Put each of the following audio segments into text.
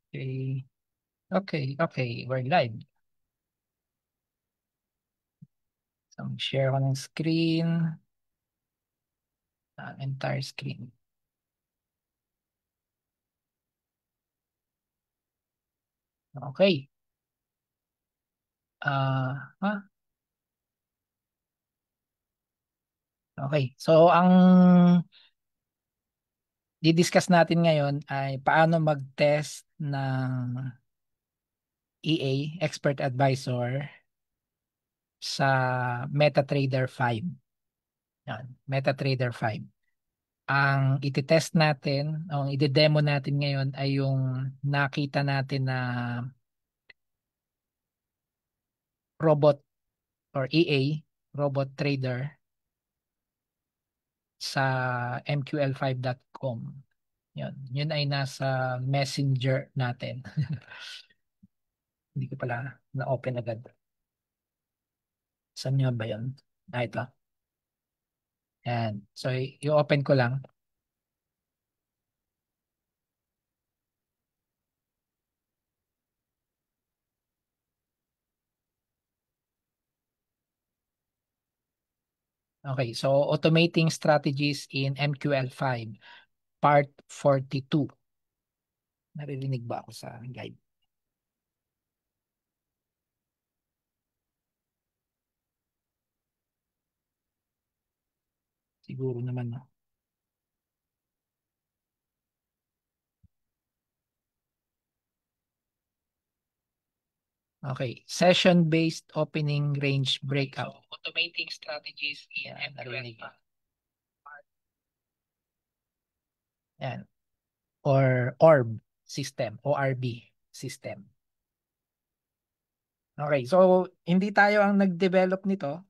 Okay. Okay. We're live. So, share ko ng screen. Entire screen. Okay. Ha? Okay. So, ang di-discuss natin ngayon ay paano mag-test ng EA, Expert Advisor, sa MetaTrader 5. Yan, MetaTrader 5. Ang iti-test natin, o ang ide-demo natin ngayon ay yung nakita natin na robot or EA, robot trader sa mql5.com. Yun ay nasa messenger natin. Hindi ko pala na-open agad. Saan nyo ba yun? Ito. Yan. So, i-open ko lang. Okay. So, automating strategies in MQL5, part 42. Naririnig ba ako sa guide? Siguro naman, no? Okay. Session-based opening range breakout. So, automating strategies in MQL5. Yan. Or ORB system, ORB system. Okay, so hindi tayo ang nag-develop nito.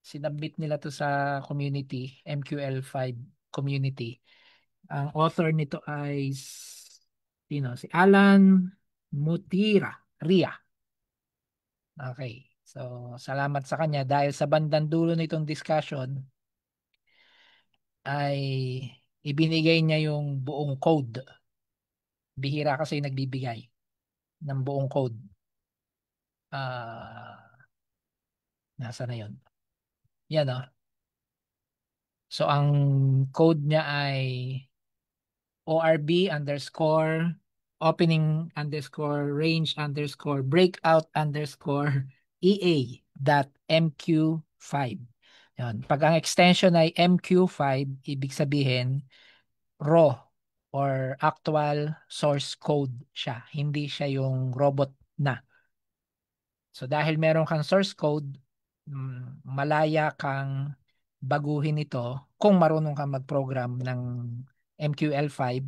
Sinubmit nila to sa community, MQL5 community. Ang author nito ay sino? Si Alan Mutira, Ria. Okay. So, salamat sa kanya dahil sa bandang dulo nitong discussion ay ibinigay niya yung buong code. Bihira kasi nagbibigay ng buong code. Nasa na yun? Yan, oh. So, ang code niya ay ORB underscore opening underscore range underscore breakout underscore EA dot MQ5. Yan. Pag ang extension ay MQ5, ibig sabihin raw or actual source code siya. Hindi siya yung robot na. So dahil meron kang source code, malaya kang baguhin ito kung marunong kang mag-program ng MQL5,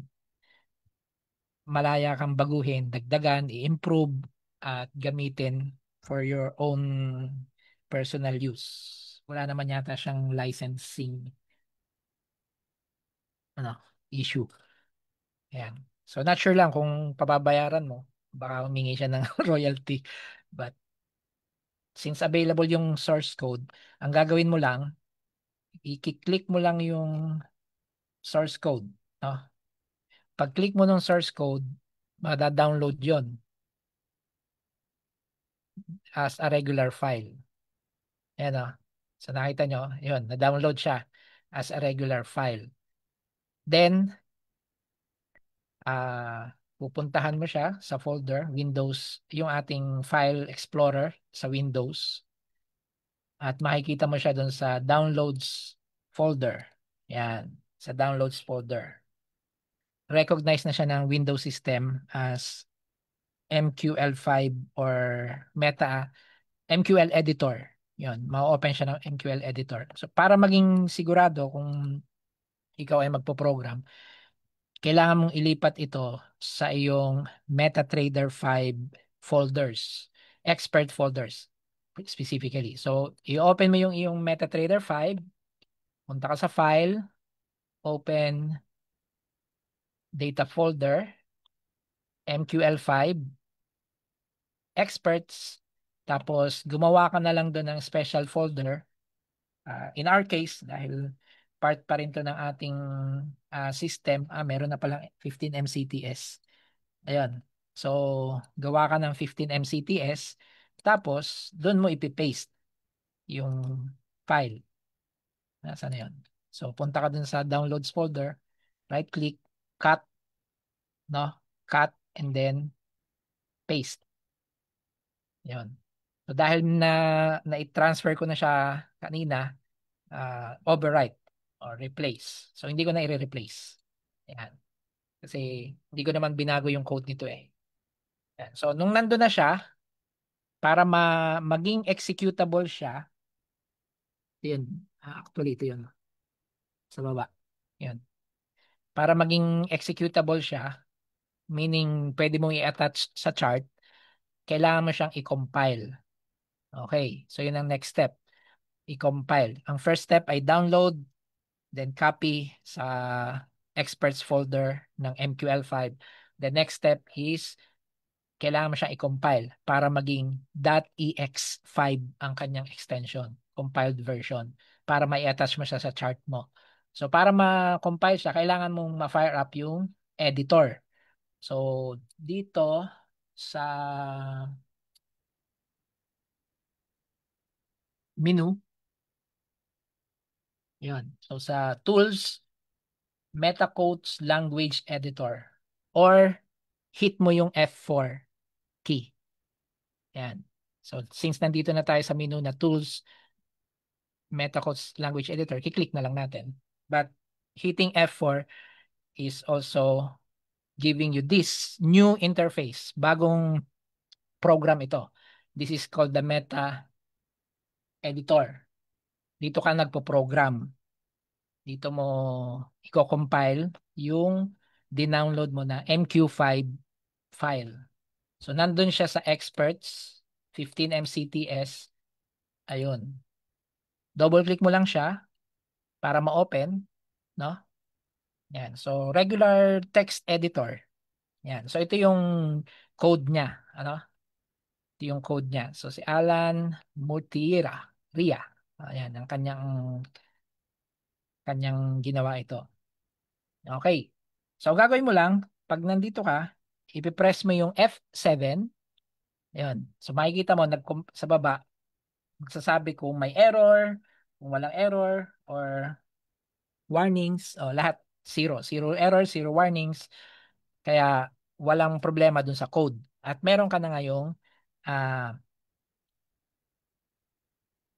malaya kang baguhin, dagdagan, i-improve at gamitin for your own personal use. Wala naman yata siyang licensing ano, issue. Ayan. So not sure lang kung pababayaran mo, baka humingi siya ng royalty. But since available yung source code, ang gagawin mo lang, i-click mo lang yung source code. No? Pag-click mo ng source code, mada-download yon as a regular file. Ayan o. So nakita nyo, yun, na-download siya as a regular file. Then, pupuntahan mo siya sa folder, Windows, yung ating File Explorer sa Windows. At makikita mo siya doon sa Downloads folder. Yan, sa Downloads folder. Recognize na siya ng Windows system as MQL5 or Meta MQL editor. Yun, ma-open siya ng MQL editor. So para maging sigurado kung ikaw ay magpo-program, kailangan mong ilipat ito sa iyong MetaTrader 5 folders, expert folders specifically. So i-open mo yung iyong MetaTrader 5, punta ka sa file, open data folder, MQL5, experts, tapos gumawa ka na lang doon ng special folder. In our case, dahil part pa rin to ng ating system, meron na palang 15 MCTS. Ayun. So, gawa ka ng 15 MCTS, tapos doon mo ipipaste yung file. Nasaan na yun? So, punta ka dun sa downloads folder, right click, cut, no? Cut, and then paste. Yun. So, dahil na-transfer ko na siya kanina, overwrite or replace. So, hindi ko na i-replace. Yan. Kasi hindi ko naman binago yung code nito eh. Yan. So, nung nandun na siya, para maging executable siya, yun. Actually, ito yun. Sa baba. Yun. Para maging executable siya, meaning pwede mong i-attach sa chart, kailangan mo siyang i-compile. Okay. So, yun ang next step. I-compile. Ang first step ay download, then copy sa experts folder ng MQL5. The next step is kailangan mo siyang i-compile para maging .ex5 ang kanyang extension, compiled version, para mai-attach mo siya sa chart mo. So para ma-compile siya, kailangan mong ma-fire up yung editor. So dito sa menu, yun. So sa tools, Metacodes Language Editor, or hit mo yung F4 key. Yan. So since nandito na tayo sa menu na tools, Metacodes Language Editor, kiklik na lang natin. But hitting F4 is also giving you this new interface. Bagong program ito. This is called the Meta Editor. Dito ka nagpo-program. Dito mo i-compile yung dinownload mo na MQ5 file. So, nandun siya sa experts, 15 MCTS. Ayun. Double-click mo lang siya para ma-open, no? Yan. So, regular text editor. Yan. So, ito yung code niya. Ano? Ito yung code niya. So, si Alan Mutira. Ria. Ayan. Ang kanyang ginawa ito. Okay. So, gagawin mo lang, pag nandito ka, ipipress mo yung F7. Ayan. So, makikita mo sa baba, magsasabi kung may error, kung walang error, or warnings, o lahat zero. Zero error, zero warnings. Kaya walang problema dun sa code. At meron ka na ngayong ah,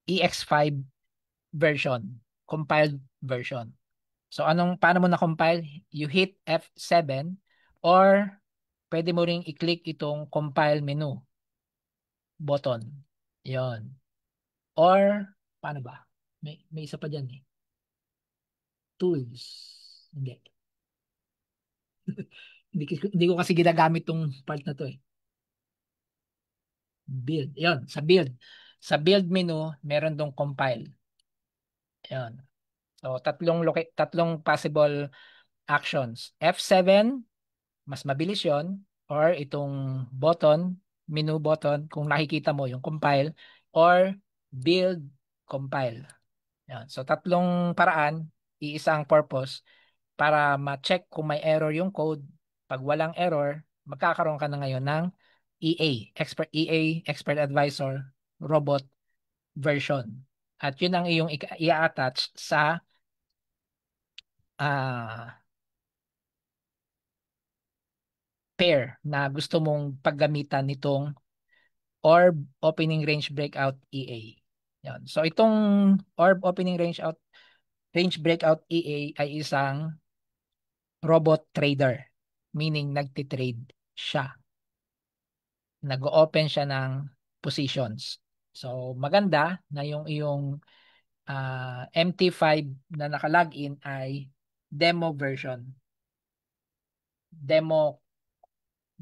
EX5 version, compiled version. So paano mo na-compile? You hit F7 or pwede mo ring i-click itong compile menu button. Yon. Or paano ba? May isa pa dyan eh. Tools. Hindi. Hindi ko kasi ginagamit tong part na to eh. Build. Yon, sa build. Sa build menu, meron dong compile. Yon. So tatlong possible actions. F7, mas mabilis yon, or itong button, menu button, kung nakikita mo yung compile, or build compile. Yan. So tatlong paraan, iisang purpose para ma-check kung may error yung code. Pag walang error, magkakaroon ka na ngayon ng Expert Advisor Robot version. At yun ang iyong i-attach sa ah pair na gusto mong paggamitan nitong Orb Opening Range Breakout EA. Yan. So itong Orb Opening Range Breakout EA ay isang robot trader, meaning nagtitrade siya. Nag-open siya ng positions. So maganda na yung iyong MT5 na nakalagin ay demo version, demo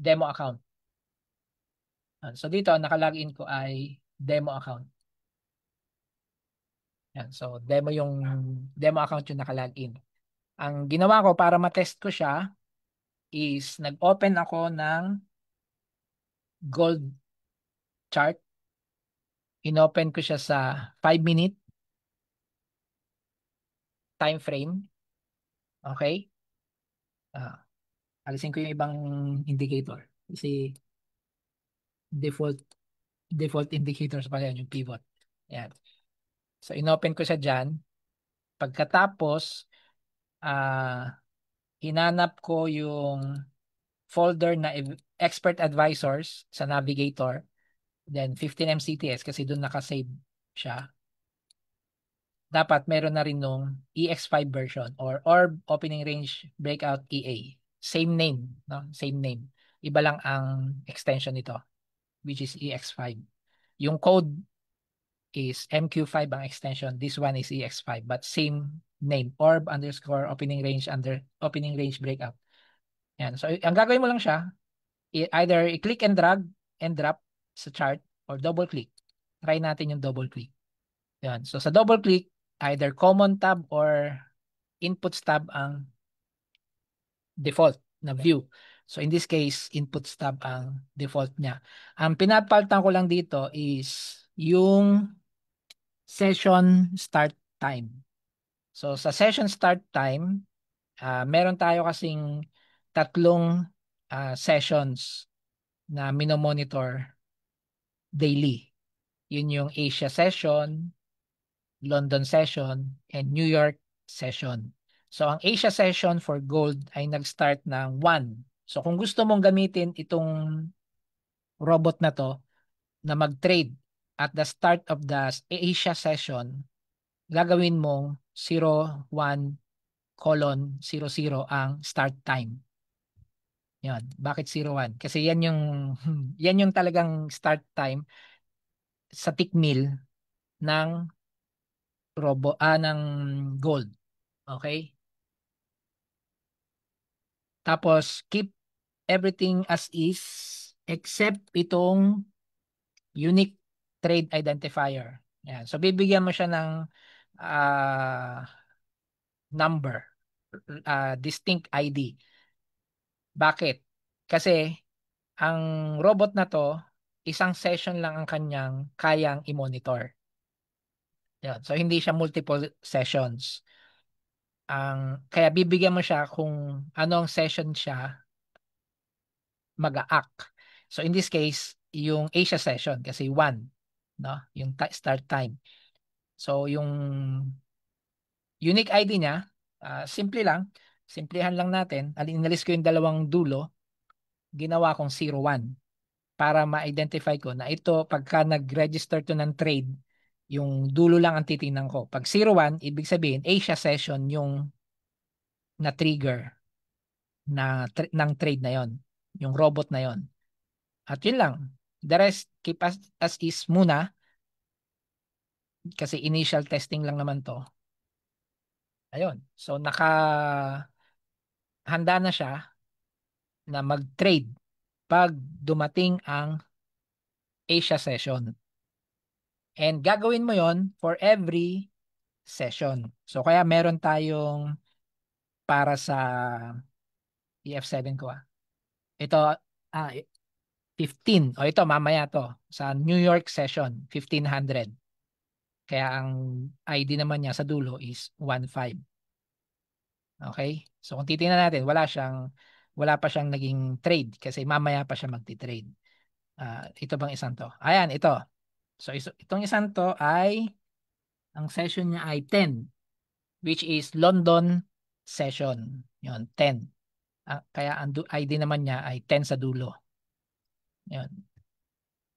demo account. So dito nakalagin ko ay demo account. Yan. So, demo account yung nakalagin. Ang ginawa ko para matest ko siya is nag-open ako ng gold chart. Inopen ko siya sa 5-minute time frame. Okay? Ah, alisin ko yung ibang indicator. Kasi default default indicators pa yan, yung pivot. Yan. So, inopen ko siya dyan. Pagkatapos, hinanap ko yung folder na expert advisors sa Navigator. Then, 15 MCTS kasi doon nakasave siya. Dapat meron na rin nung EX5 version or Orb Opening Range Breakout EA. Same name, no? Same name. Iba lang ang extension nito, which is EX5. Yung code is MQ5 ang extension. This one is EX5 but same name. Orb underscore opening range under opening range breakout. Yan. So, ang gagawin mo lang siya, either i-click and drag and drop sa chart or double click. Try natin yung double click. Yan. So, sa double click, either common tab or inputs tab ang default na view. So, in this case, inputs tab ang default niya. Ang pinapalitan ko lang dito is yung session start time. So, sa session start time, meron tayo kasing tatlong sessions na minomonitor daily. Yun yung Asia session, London session, and New York session. So, ang Asia session for gold ay nag-start ng 1. So, kung gusto mong gamitin itong robot na to na mag-trade at the start of the Asia session, gagawin mong 01:00 ang start time. Yan. Bakit 01? Kasi yan yung yan yung talagang start time sa tick mill ng ng gold. Okay? Tapos keep everything as is except itong unique trade identifier. Yan. So bibigyan mo siya ng ah, number, distinct ID. Bakit? Kasi ang robot na to, isang session lang ang kanyang kayang i-monitor. Yan. So hindi siya multiple sessions. Kaya bibigyan mo siya kung anong session siya mag-a-act. So in this case, yung Asia session kasi 1, no? Yung start time. So yung unique ID niya, simple lang. Simplihan lang natin. Inalis ko yung dalawang dulo, ginawa kong 01 para ma-identify ko na ito pagka nag-register to ng trade, yung dulo lang ang titingnan ko. Pag 01, ibig sabihin Asia session yung na-trigger ng trade na yon, yung robot na yon. At yun lang. The rest, keep as is muna kasi initial testing lang naman to. Ayun. So, handa na siya na mag-trade pag dumating ang Asia session. And gagawin mo yon for every session. So, kaya meron tayong para sa EF7 ko. Ito, 15. O ito, mamaya to. Sa New York session, 1500. Kaya ang ID naman niya sa dulo is 15. Okay? So kung titingnan natin, wala pa siyang naging trade kasi mamaya pa siya magti-trade. Ito bang isang to? Ayan, ito. So itong isang to ay ang session niya ay 10, which is London session. Yun, 10. Kaya ang ID naman niya ay 10 sa dulo. Yun.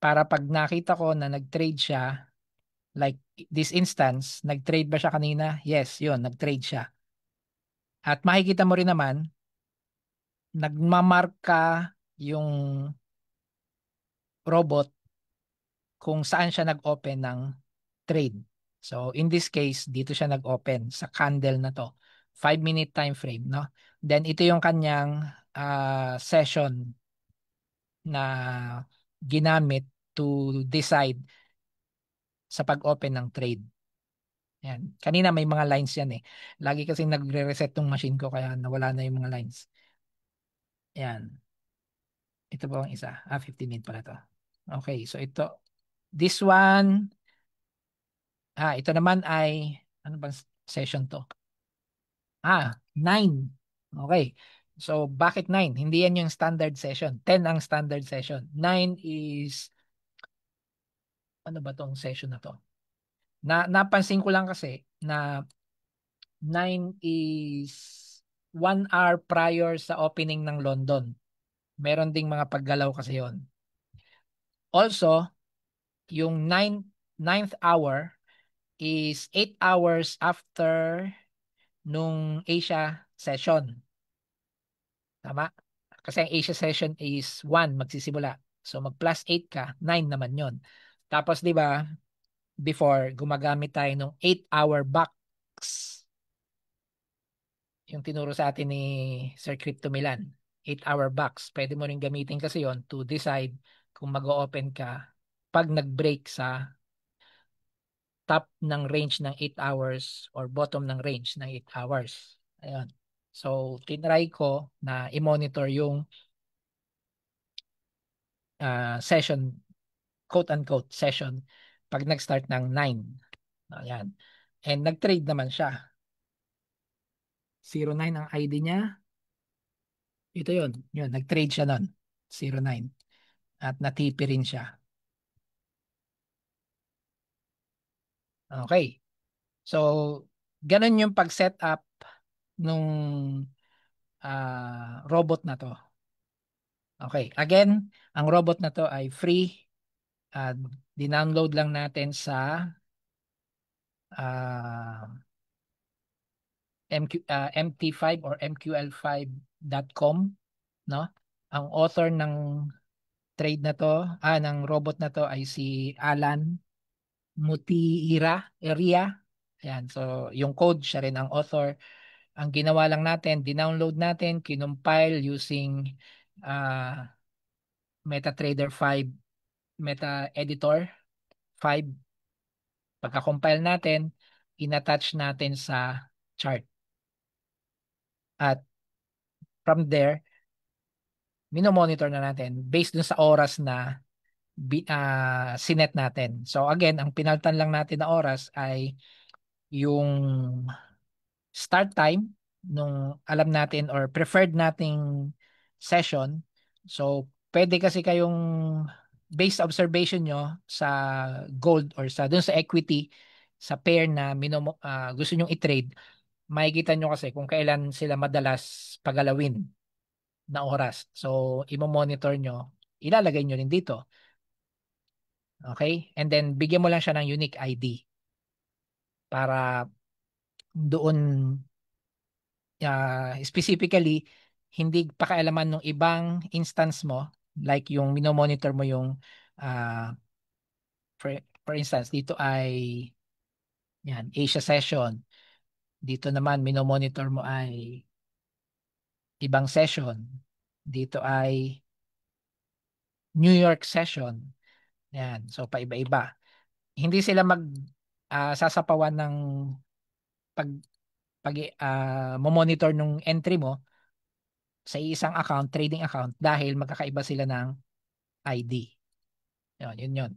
Para pag nakita ko na nag-trade siya, like this instance, nag-trade ba siya kanina? Yes, yun, nag-trade siya. At makikita mo rin naman, nagmamarka yung robot kung saan siya nag-open ng trade. So, in this case, dito siya nag-open sa candle na to. 5-minute time frame, no? Then, ito yung kanyang session na ginamit to decide sa pag-open ng trade. Yan. Kanina may mga lines yan eh. Lagi kasi nagre-reset tong machine ko kaya nawala na yung mga lines. Yan. Ito po ang isa. 15 minute pala to. Okay, so this one, ito naman ay, ano bang session to? 9. Okay. So, bakit 9? Hindi yan yung standard session. 10 ang standard session. 9 is, ano ba tong session na to? Napansin ko lang kasi na 9 is 1 hour prior sa opening ng London. Meron ding mga paggalaw kasi yon. Also, yung ninth hour is 8 hours after nung Asia session. Tama? Kasi ang Asia session is 1 magsisimula. So mag plus 8 ka, 9 naman yon. Tapos 'di ba, before gumagamit tayo ng 8-hour box. Yung tinuro sa atin ni Sir Crypto Milan. 8-hour box. Pwede mo rin gamitin kasi yon to decide kung mag-open ka pag nag-break sa top ng range ng 8 hours or bottom ng range ng 8 hours. Ayun. So, tinry ko na i-monitor yung session, quote-unquote session, pag nag-start ng 9. Ayan. And nag-trade naman siya. 09 ang ID niya. Ito yun. Yun, nag-trade siya nun. 09. At natipi rin siya. Okay. So, ganun yung pag-set up nung robot na to. Okay. Again, ang robot na to ay free. Uh, Dinownload lang natin sa uh, MT5 or MQL5.com, no? Ang author ng trade na to, ng robot na to ay si Alan Mutiira. Ayan, so yung code siya rin ang author. Ang ginawa lang natin, dinownload natin, kinumpile using uh, MetaTrader 5 Meta Editor 5. Pagka-compile natin, inattach natin sa chart. At from there, minomonitor na natin based dun sa oras na sinet natin. So again, ang pinaltan lang natin na oras ay yung start time nung alam natin or preferred nating session. So pwede kasi kayong based observation nyo sa gold or sa dun sa equity sa pair na gusto nyong i-trade, makikita nyo kasi kung kailan sila madalas pagalawin na oras. So, imo-monitor nyo, ilalagay nyo rin dito. Okay? And then, bigyan mo lang siya ng unique ID para doon specifically, hindi pakialaman ng ibang instance mo, like yung minomonitor mo yung for instance, dito ay yan, Asia session. Dito naman, minomonitor mo ay ibang session. Dito ay New York session. Yan. So, paiba-iba. Hindi sila sasapawan ng pag monitor nung entry mo sa isang account, trading account, dahil magkakaiba sila ng ID. Yun.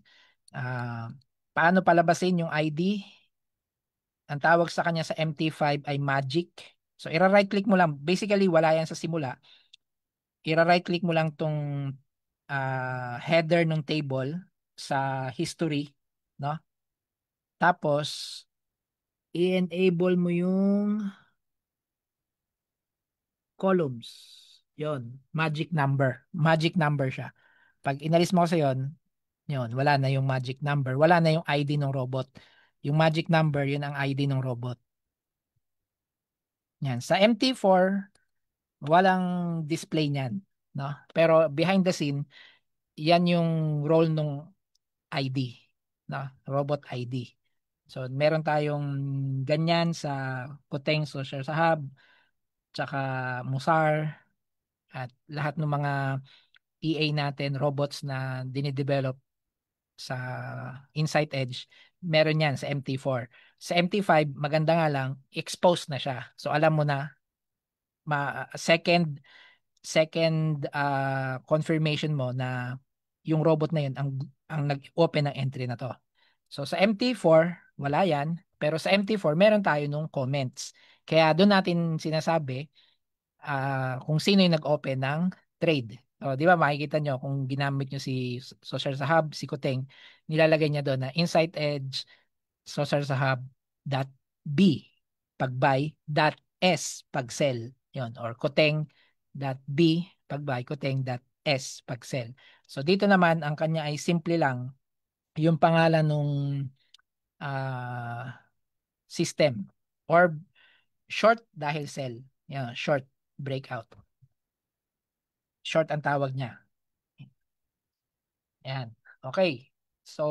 Ah, Paano palabasin yung ID? Ang tawag sa kanya sa MT5 ay magic. So, ira-right click mo lang. Basically, wala yan sa simula. Ira-right click mo lang tong header ng table sa history, no? Tapos, i-enable mo yung columns. Yon, magic number. Magic number siya. Pag inalis mo kasi yon, wala na yung magic number. Wala na yung ID ng robot. Yung magic number, yun ang ID ng robot. Yan. Sa MT4, walang display niyan, no? Pero behind the scene, yan yung role ng ID, no? Robot ID. So, meron tayong ganyan sa Koteng Social sa Hub, tsaka Musar, at lahat ng mga EA natin, robots na dinidevelop sa Insight Edge, meron yan sa MT4. Sa MT5, maganda nga lang, exposed na siya. So alam mo na, second confirmation mo na yung robot na yun ang nag-open ng entry na to. So sa MT4, wala yan. Pero sa MT4, meron tayo nung comments. Kaya doon natin sinasabi, kung sino yung nag-open ng trade. O, di ba makikita nyo kung ginamit nyo si Social Sahab, si Kuteng, nilalagay niya doon na Insight Edge, Social Sahab, dot B pag buy, dot S pag sell. Yun. Or Kuteng, dot B pag buy, Kuteng, dot S pag sell. So dito naman, ang kanya ay simple lang yung pangalan nung ah, system or short dahil sell. Yan, short breakout. Short ang tawag niya. Yan. Okay. So,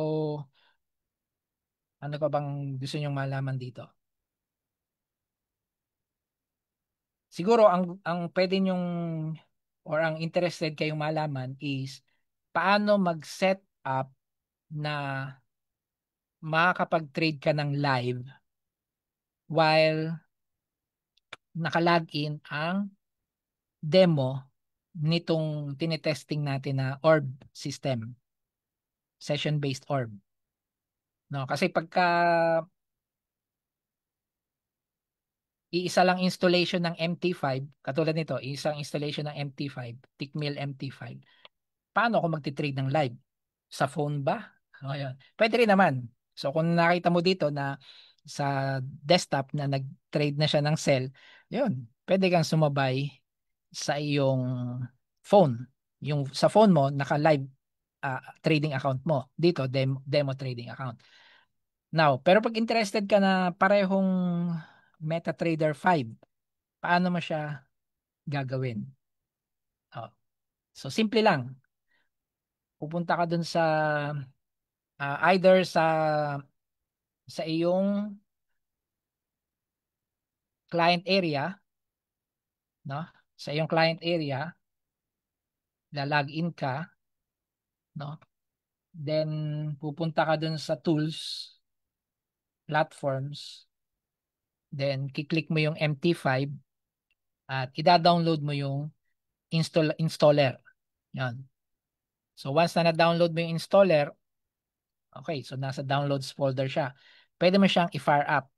ano pa bang gusto nyong malaman dito? Siguro ang pwede nyong or ang interested kayong malaman is paano mag-set up na makakapag-trade ka ng live while naka-login ang demo nitong tinetesting natin na orb system, session-based orb. No, kasi pagka iisa lang installation ng MT5, katulad nito, isang installation ng MT5, Tickmill MT5. Paano ako magti-trade ng live? Sa phone ba? Ayun. Pwede rin naman. So kung nakita mo dito na sa desktop na nag-trade na siya ng sell, yun, pwede kang sumabay sa iyong phone. Yung sa phone mo, naka-live trading account mo. Dito, demo trading account. Now, pero pag interested ka na parehong MetaTrader 5, paano mo siya gagawin? Oh. So, simple lang. Pupunta ka dun sa either sa iyong client area, no? Sa iyong client area, lalagin ka, no? Then pupunta ka dun sa tools, platforms, then kiklik mo yung MT5 at ida-download mo yung installer. Yan. So once na na-download mo yung installer, okay, so nasa downloads folder siya. Pwede mo siyang i-fire up.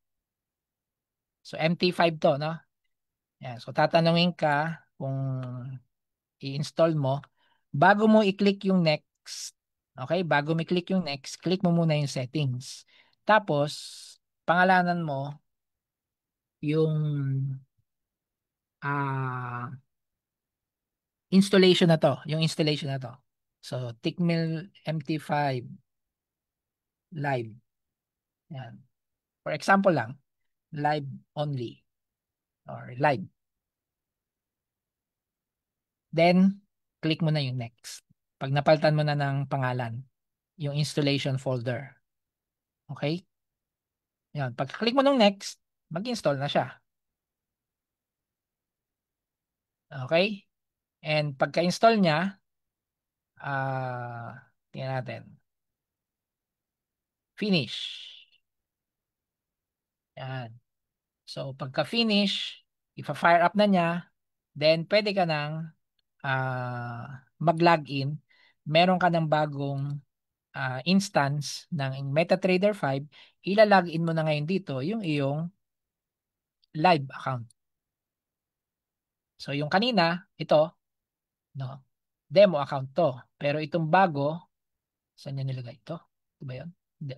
So MT5 to, no? Yan. So tatanungin ka kung i-install mo. Bago mo i-click yung next, okay? Bago mo i-click yung next, click mo muna yung settings. Tapos, pangalanan mo yung ah installation na to. Yung installation na to. So, Tickmill MT5 live. Yan. For example lang, live only or live. Then, click mo na yung next. Pag napalitan mo na ng pangalan, yung installation folder. Okay? Yan. Pag click mo ng next, mag-install na siya. Okay? And pagka-install niya, tingnan natin. Finish. Yan. So, pagka-finish, ipa-fire up na niya, then pwede ka nang mag-login. Meron ka ng bagong instance ng MetaTrader 5, ila-login mo na ngayon dito yung iyong live account. So, yung kanina, ito, no, demo account to. Pero itong bago, saan niya nilagay ito? Ito ba yun? Hindi.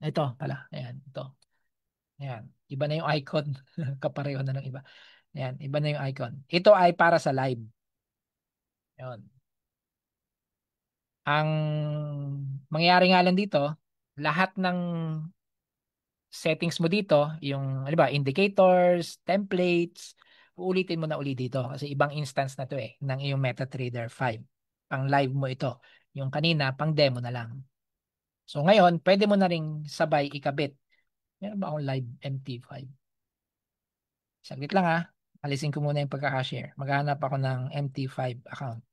Ito pala. Ayan, ito. Ayan. Iba na yung icon. Kapareho na ng iba. Ayan, iba na yung icon. Ito ay para sa live. Ayan. Ang mangyayari nga lang dito, lahat ng settings mo dito, yung, ano ba, indicators, templates, uulitin mo na uli dito kasi ibang instance na to ng iyong MetaTrader 5. Pang live mo ito. Yung kanina, pang demo na lang. So ngayon, pwede mo na ring sabay ikabit. Meron ba akong live MT5? Saglit lang alisin ko muna yung pagkaka-share. Maghanap ako ng MT5 account.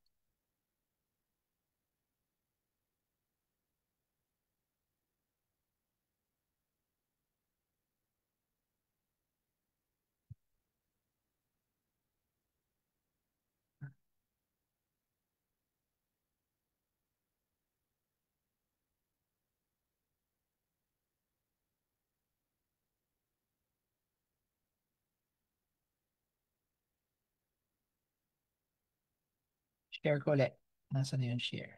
Share ko ulit. Nasaan na yung share?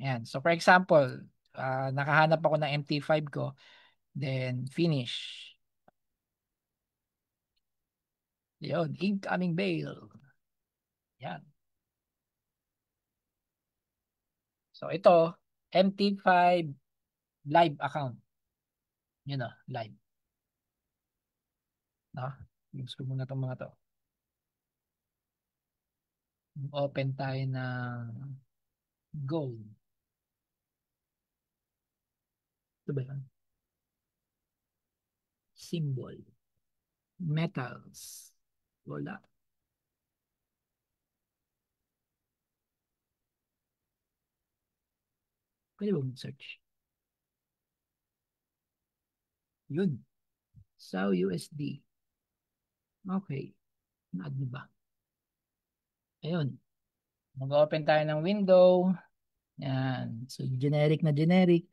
Yan. So for example, nakahanap ako ng MT5 ko, then finish. Yun, incoming bail. Yan. So ito, MT5 live account. Yun o, live. No? Use ko muna itong mga to. Open tayo ng gold. Ito ba yun? Symbol. Metals. Wala. Pwede ba mag-search? Yun. SAO USD. Okay. Na-add mo ba? Ayun. Mag-open tayo ng window. Yan. So, generic na generic.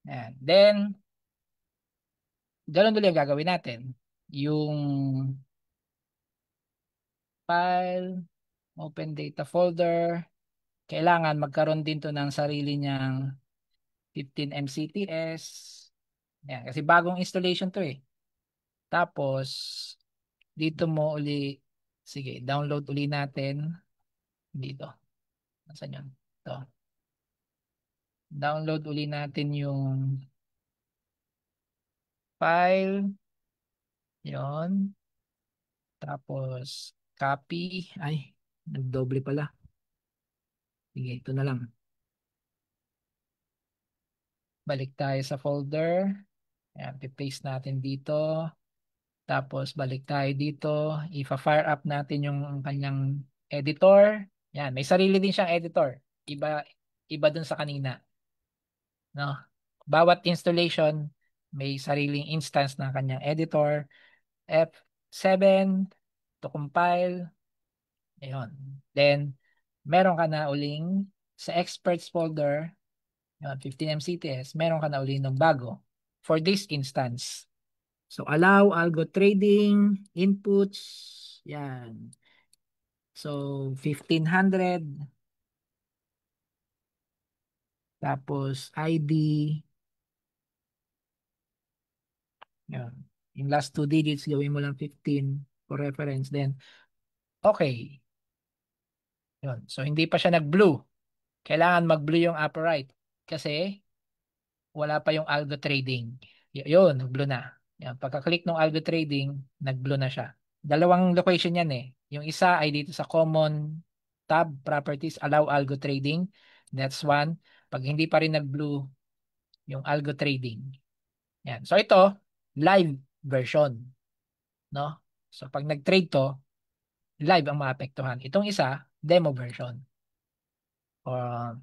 Yan. Then, ganun ulit ang gagawin natin. Yung file, open data folder, kailangan magkaroon din to ng sarili niyang 15 MCTS. Yan. Kasi bagong installation to eh. Tapos, dito mo uli, sige, download uli natin. Dito. Nasaan yun? Ito. Download uli natin yung file. Yon. Tapos, copy. Ay, nagdoble pala. Sige, ito na lang. Balik tayo sa folder. Ayan, paste natin dito. Tapos, balik tayo dito. Ipa-fire up natin yung kanyang editor. Yan, may sarili din siyang editor. Iba, iba dun sa kanina. No? Bawat installation, may sariling instance ng kanyang editor. F7 to compile. Ayun. Then, meron ka na uling sa experts folder, yun, 15 MCTS, meron ka na uling ng bago for this instance. So, allow algo trading, inputs, yan. So, 1500, tapos ID, yan. Yung last two digits, gawin mo lang 15 for reference. Then, okay. Yun. So, hindi pa siya nag-blue. Kailangan mag-blue yung upper right. Kasi, wala pa yung algo trading. Yun, nag-blue na. Yan, pagka-click ng algo trading, nag-blue na siya. Dalawang location yan eh. Yung isa ay dito sa common tab, properties, allow algo trading. That's one. Pag hindi pa rin nag-blue, yung algo trading. Yan. So ito, live version. No? So pag nag-trade to, live ang maapektuhan. Itong isa, demo version or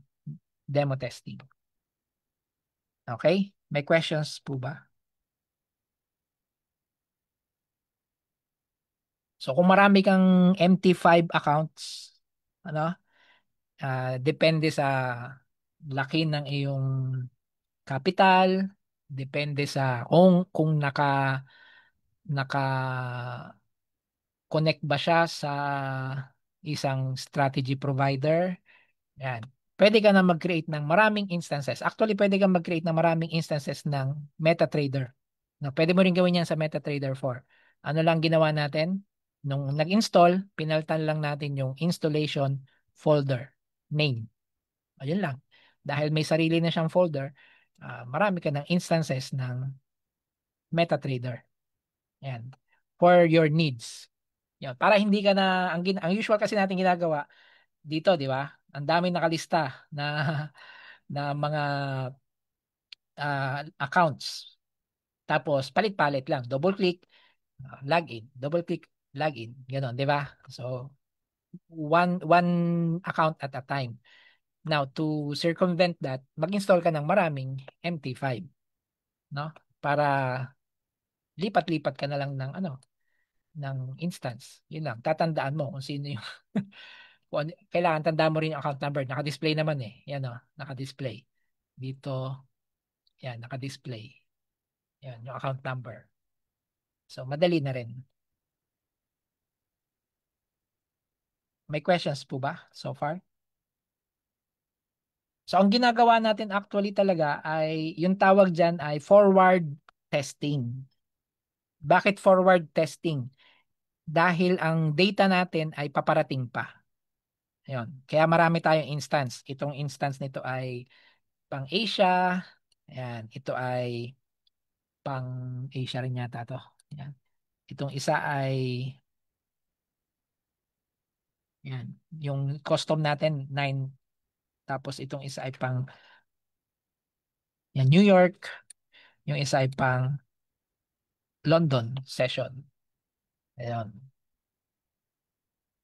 demo testing. Okay? May questions po ba? So kung marami kang MT5 accounts, ano, depende sa laki ng iyong capital, depende sa kung naka connect ba siya sa isang strategy provider. Yan. Pwede ka na mag-create ng maraming instances. Actually, pwede kang mag-create ng maraming instances ng MetaTrader. No, pwede mo rin gawin yan sa MetaTrader 4. Ano lang ginawa natin? Nung nag-install, pinalitan lang natin yung installation folder name. Ayun lang. Dahil may sarili na siyang folder, marami ka ng instances ng MetaTrader. Yan. For your needs. Yan. Para hindi ka na, ang usual kasi natin ginagawa, dito, di ba? Ang daming nakalista na na mga accounts. Tapos palit-palit lang, double click, login, double click, login, ganoon, di ba? So one account at a time. Now to circumvent that, mag-install ka ng maraming MT5, no? Para lipat-lipat ka na lang ng ng instance. Yun lang. Tatandaan mo kung sino yung kailangan tandaan mo rin yung account number. Naka-display naman eh. Yan o, naka-display. Dito, yan, naka-display. Yan, yung account number. So, madali na rin. May questions po ba so far? So, ang ginagawa natin actually talaga ay, yung tawag dyan ay forward testing. Bakit forward testing? Dahil ang data natin ay paparating pa. Ayun. Kaya marami tayong instance. Itong instance nito ay pang Asia. Ayan. Ito ay pang Asia rin yata to. Ayan. Itong isa ay, yan, yung custom natin 9, tapos itong isa ay pang, yan, New York, yung isa ay pang London session. Ayun.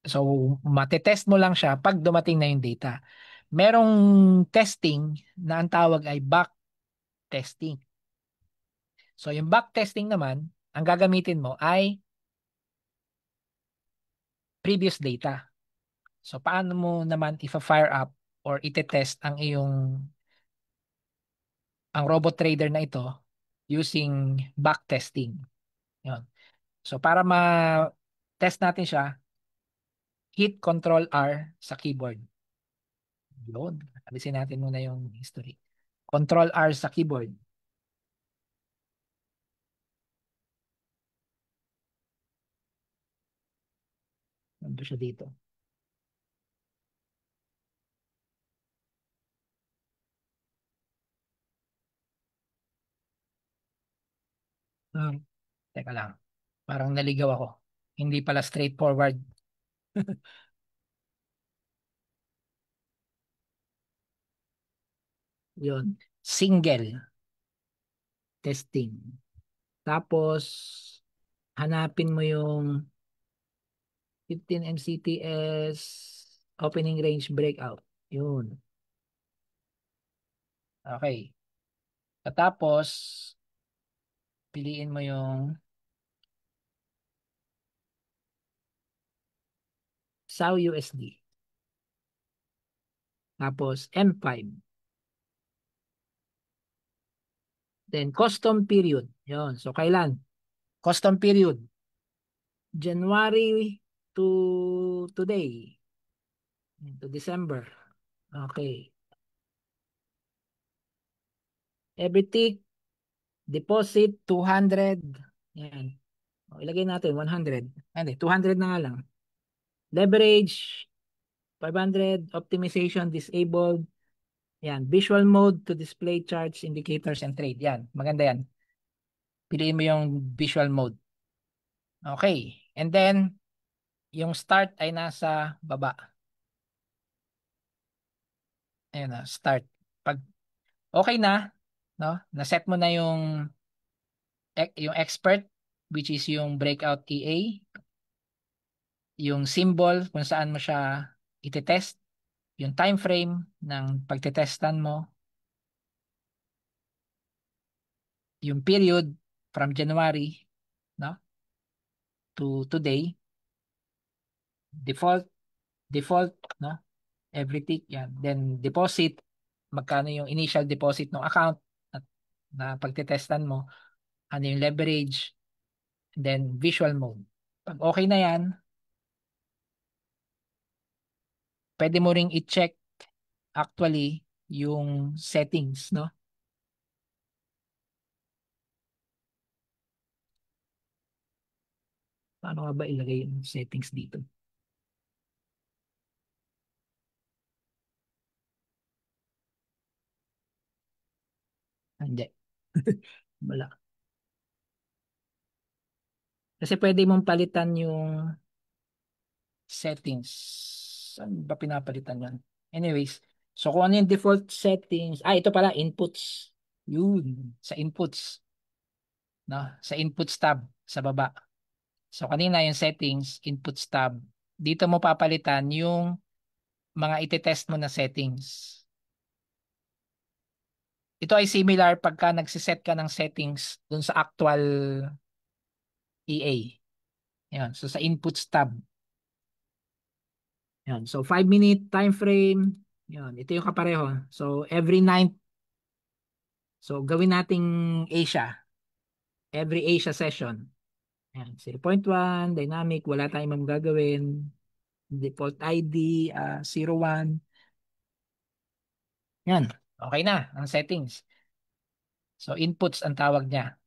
So, matetest mo lang siya pag dumating na yung data. Merong testing na ang tawag ay back testing. So, yung back testing naman, ang gagamitin mo ay previous data. So, paano mo naman ifa-fire up or itetest ang ang robot trader na ito using back testing. Yun. So, para ma-test natin siya, hit Control R sa keyboard. Yun. Alisin natin muna yung history. Control R sa keyboard. Nandun siya dito. Hmm. Teka lang. Parang naligaw ako. Hindi pala straightforward. Yun. Single testing. Tapos, hanapin mo yung 15 MCTS opening range breakout. Yun. Okay. Tapos, piliin mo yung SAO USD. Tapos, M5. Then, custom period. Yun. So, kailan? Custom period. January to today. To December. Okay. Every tick, deposit 200. Yan. O, ilagay natin 100. Hindi, 200 na nga lang. Leverage 500. Optimization disabled. Yan. Visual mode to display charts, indicators, and trade. Yan. Maganda yan. Piliin mo yung visual mode. Okay. And then, yung start ay nasa baba. Ayun na, start. Pag okay na, no? Na-set mo na yung expert, which is yung breakout EA, yung symbol kung saan mo siya itetest, yung time frame ng pagtetestan mo, yung period from January, no, to today, default, default, no, every tick yan. Then deposit, magkano yung initial deposit ng account at na pagtetestan mo, ano yung leverage, then visual mode. Pag okay na yan, pwede mo ring i-check actually yung settings, no? Paano nga ba ilagay yung settings dito? Ah, hindi. Wala. Kasi pwede mong palitan yung settings. Saan ba pinapalitan yan? Anyways, so kung ano yung default settings, ito pala, inputs. Yun, sa inputs, no? Sa inputs tab, sa baba. So kanina yung settings, inputs tab. Dito mo papalitan yung mga itetest mo na settings. Ito ay similar pagka nagsiset ka ng settings dun sa actual EA. Yan. So sa inputs tab. Yan. So 5-minute time frame. Yan. Ito yung kapareho. So every night. So gawin nating Asia. Every Asia session. Yan, 0.1, dynamic, wala tayong magagawin. Default ID, 01. Yan, okay na ang settings. So, inputs ang tawag niya.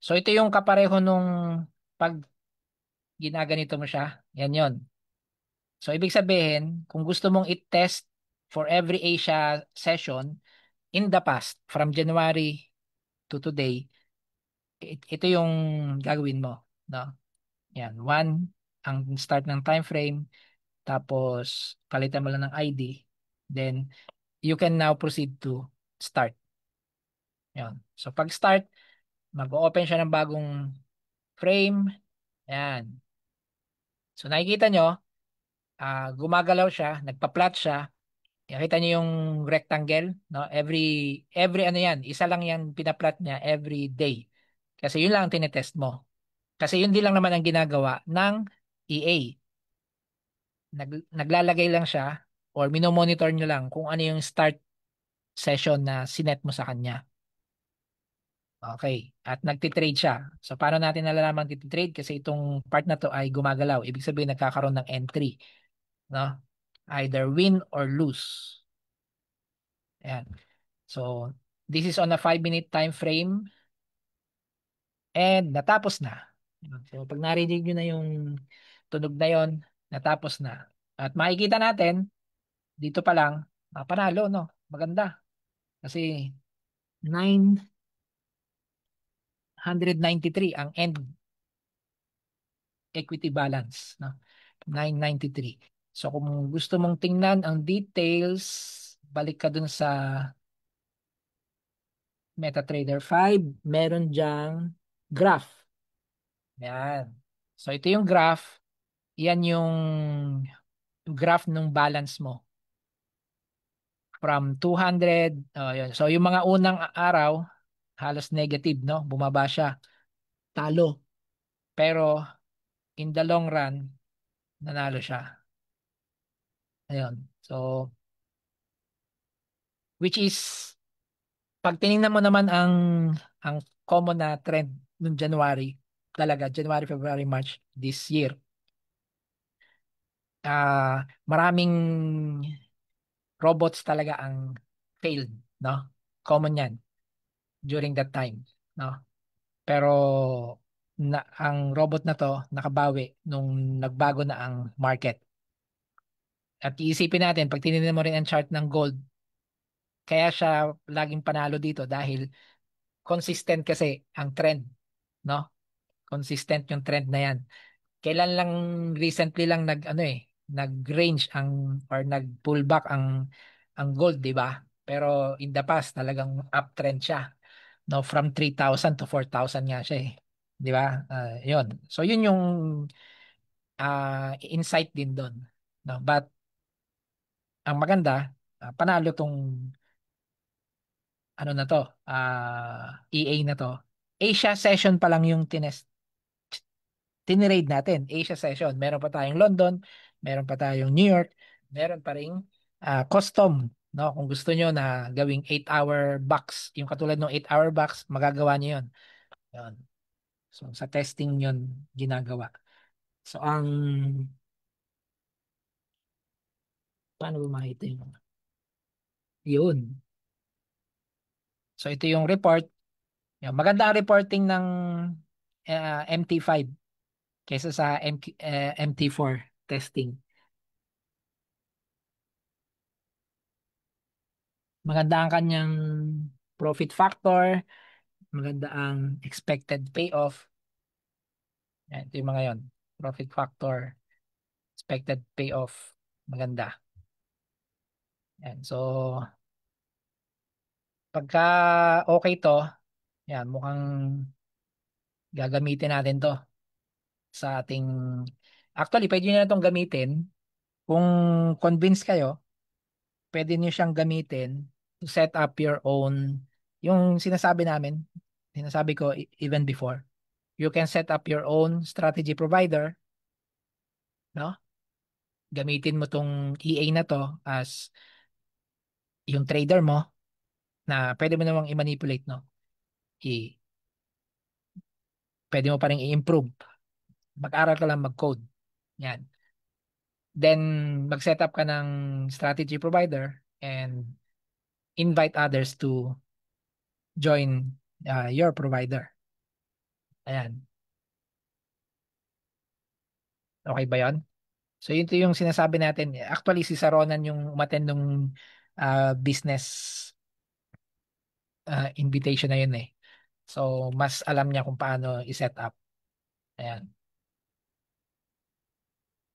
So, ito yung kapareho nung pag ginaganito mo siya. Yan yon. So, ibig sabihin, kung gusto mong i-test for every Asia session in the past, from January to today, ito yung gagawin mo. No? Yan, one, ang start ng time frame, tapos palitan mo lang ng ID, then you can now proceed to start. Yan. So, pag start, mag-open siya ng bagong frame. Yan. So, nakikita nyo, gumagalaw siya, nagpa-plot siya. Nakita niyo yung rectangle, no? Every ano yan, isa lang yan pinaplot niya every day. Kasi yun lang ang tinetest mo. Kasi yun din lang naman ang ginagawa ng EA. Naglalagay lang siya or minomonitor nyo lang kung ano yung start session na sinet mo sa kanya. Okay. At nagtitrade siya. So, paano natin nalalaman nagtitrade? Kasi itong part na to ay gumagalaw. Ibig sabihin, nagkakaroon ng entry. No? Either win or lose. Ayan. So, this is on a 5-minute time frame and natapos na. So, pag narinig nyo na yung tunog na yon, natapos na. At makikita natin, dito pa lang, panalo, no? Maganda. Kasi 993 ang end equity balance, no? 993. So, kung gusto mong tingnan ang details, balik ka dun sa MetaTrader 5, meron diyang graph. Yan. So, ito yung graph. Yan yung graph ng balance mo. From 200, yun. So, yung mga unang araw, halos negative, no? Bumaba siya. Talo. Pero, in the long run, nanalo siya. Ayun. So, which is, pag tinignan mo naman ang common na trend noong January, talaga, January, February, March this year, maraming robots talaga ang failed, no? Common yan during that time, no? Pero ang robot na to nakabawi nung nagbago na ang market. At iisipin natin, pag tinignan mo rin ang chart ng gold, kaya siya laging panalo dito dahil consistent kasi ang trend, no? Consistent yung trend na yan. Kailan lang recently lang nag-range or nag-pullback ang gold, 'di ba? Pero in the past talagang uptrend siya, no, from 3,000 to 4,000 nga siya, 'di ba? 'Yun. So 'yun yung insight din doon, no? But ang maganda, panalo tong ano na to, EA na to. Asia session pa lang yung tinirade natin. Asia session. Meron pa tayong London, meron pa tayong New York, meron pa ring custom. No? Kung gusto nyo na gawing 8-hour box, yung katulad ng 8-hour box, magagawa nyo yun. Yun. So, sa testing yun ginagawa. So, paano ba makita yun? Yun. So, ito yung report. Yan. Maganda ang reporting ng MT5 kaysa sa MT4 testing. Maganda ang kanyang profit factor, maganda ang expected payoff. Yan, ito yung mga yon. Profit factor, expected payoff, maganda. Yan, so, pagka okay to, yan, mukhang gagamitin natin to sa ating, actually, pwede nyo na itong gamitin. Kung convinced kayo, pwede nyo siyang gamitin to set up your own, yung sinasabi ko even before, you can set up your own strategy provider, no? Gamitin mo tong EA na to as yung trader mo na pwede mo namang i-manipulate, no? I, pwede mo pa rin i-improve. Mag-aral ka lang mag-code. Yan. Then, mag-set up ka ng strategy provider and invite others to join your provider. Ayan. Okay ba yon? So, ito yung sinasabi natin. Actually, si Saronan yung umattend ng business invitation na yun eh. So, mas alam niya kung paano i-set up. Ayan.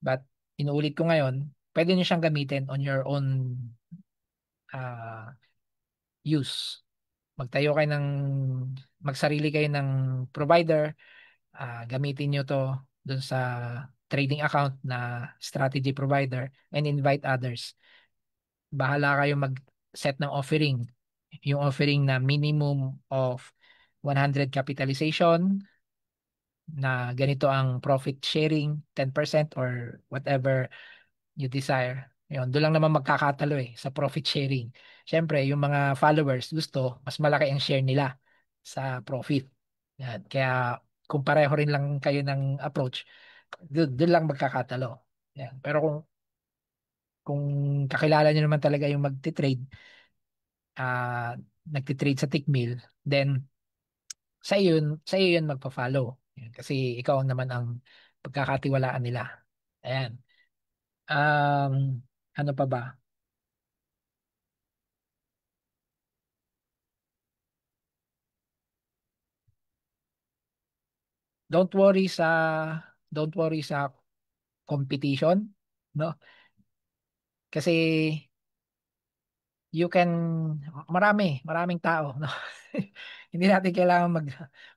But, inuulit ko ngayon, pwede niyo siyang gamitin on your own uh, use. Magtayo kayo ng, magsarili kayo ng provider, gamitin niyo to dun sa trading account na strategy provider and invite others. Bahala kayo mag-set ng offering. Yung offering na minimum of 100 capitalization, na ganito ang profit sharing, 10% or whatever you desire. Yun, doon lang naman magkakatalo sa profit sharing. Siyempre, yung mga followers gusto, mas malaki ang share nila sa profit. Yan. Kaya kung pareho rin lang kayo ng approach, doon lang magkakatalo. Yan. Pero kung kakilala nyo naman talaga yung magti-trade, ah nagti-trade sa Tickmill, then sa iyo yun magpa-follow. Yan. Kasi ikaw naman ang pagkakatiwalaan nila. Ayan. Ano pa ba? Don't worry sa don't worry sa competition, no? Kasi you can maraming tao, no? Hindi natin kailangan